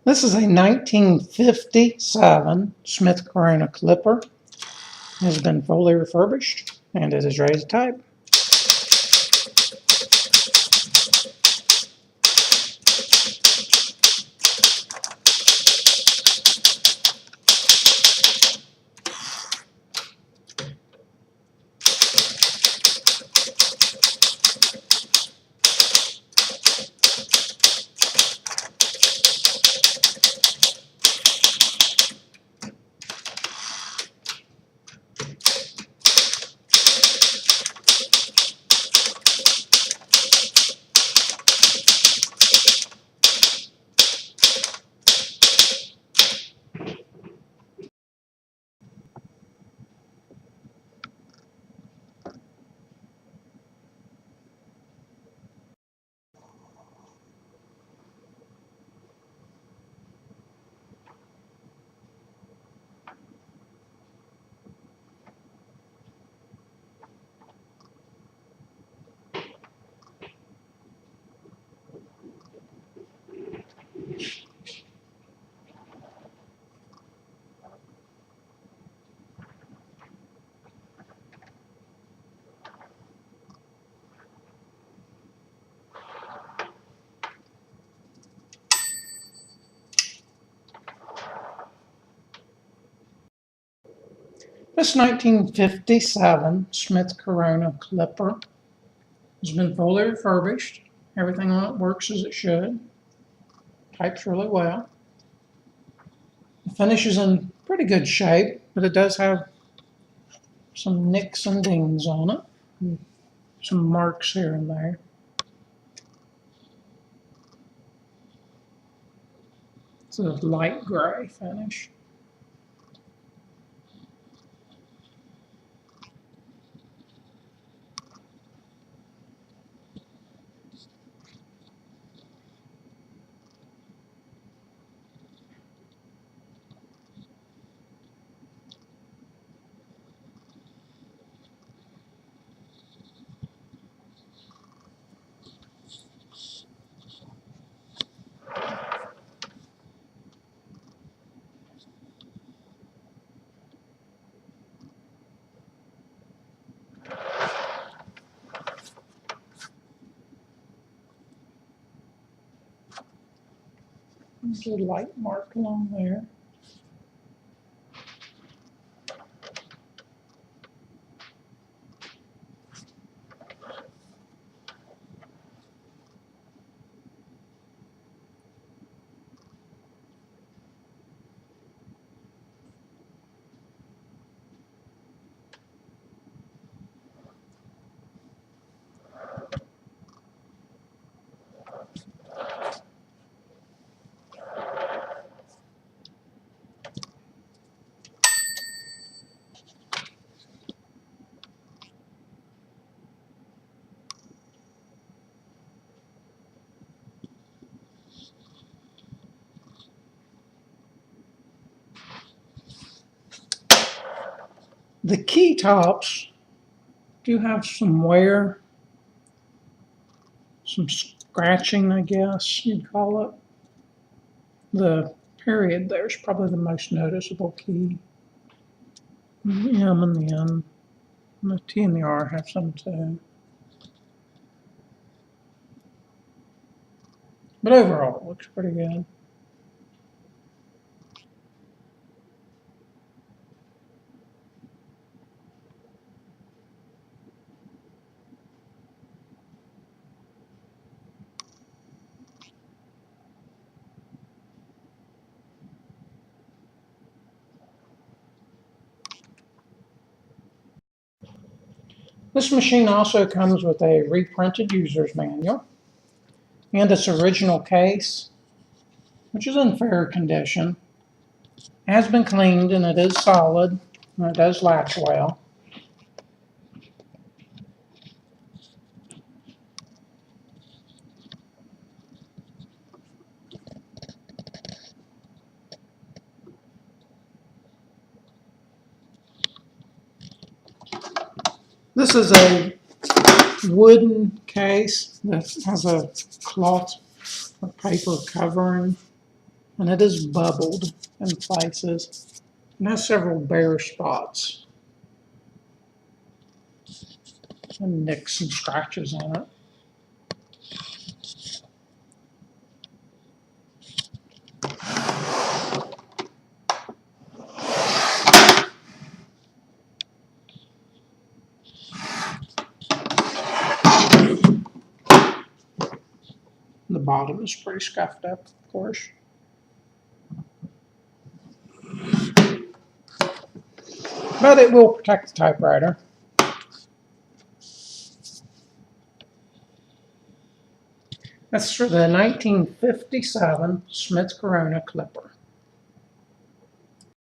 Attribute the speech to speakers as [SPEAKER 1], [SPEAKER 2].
[SPEAKER 1] This is a 1957 Smith Corona clipper. It has been fully refurbished and it is ready to type. This 1957 Smith Corona clipper has been fully refurbished. Everything on it works as it should. Types really well. The finish is in pretty good shape, but it does have some nicks and dings on it. And some marks here and there. It's a light gray finish. There's a light mark along there. The key tops do have some wear, some scratching, I guess you'd call it. The period there is probably the most noticeable key. The M and the N and the T and the R have some too. But overall, it looks pretty good. This machine also comes with a reprinted user's manual and its original case, which is in fair condition. It has been cleaned and it is solid and it does latch well. This is a wooden case that has a cloth or paper covering. and it is bubbled in places and has several bare spots and nicks and scratches on it. The bottom is pretty scuffed up, of course. But it will protect the typewriter. That's for the 1957 Smith Corona Clipper.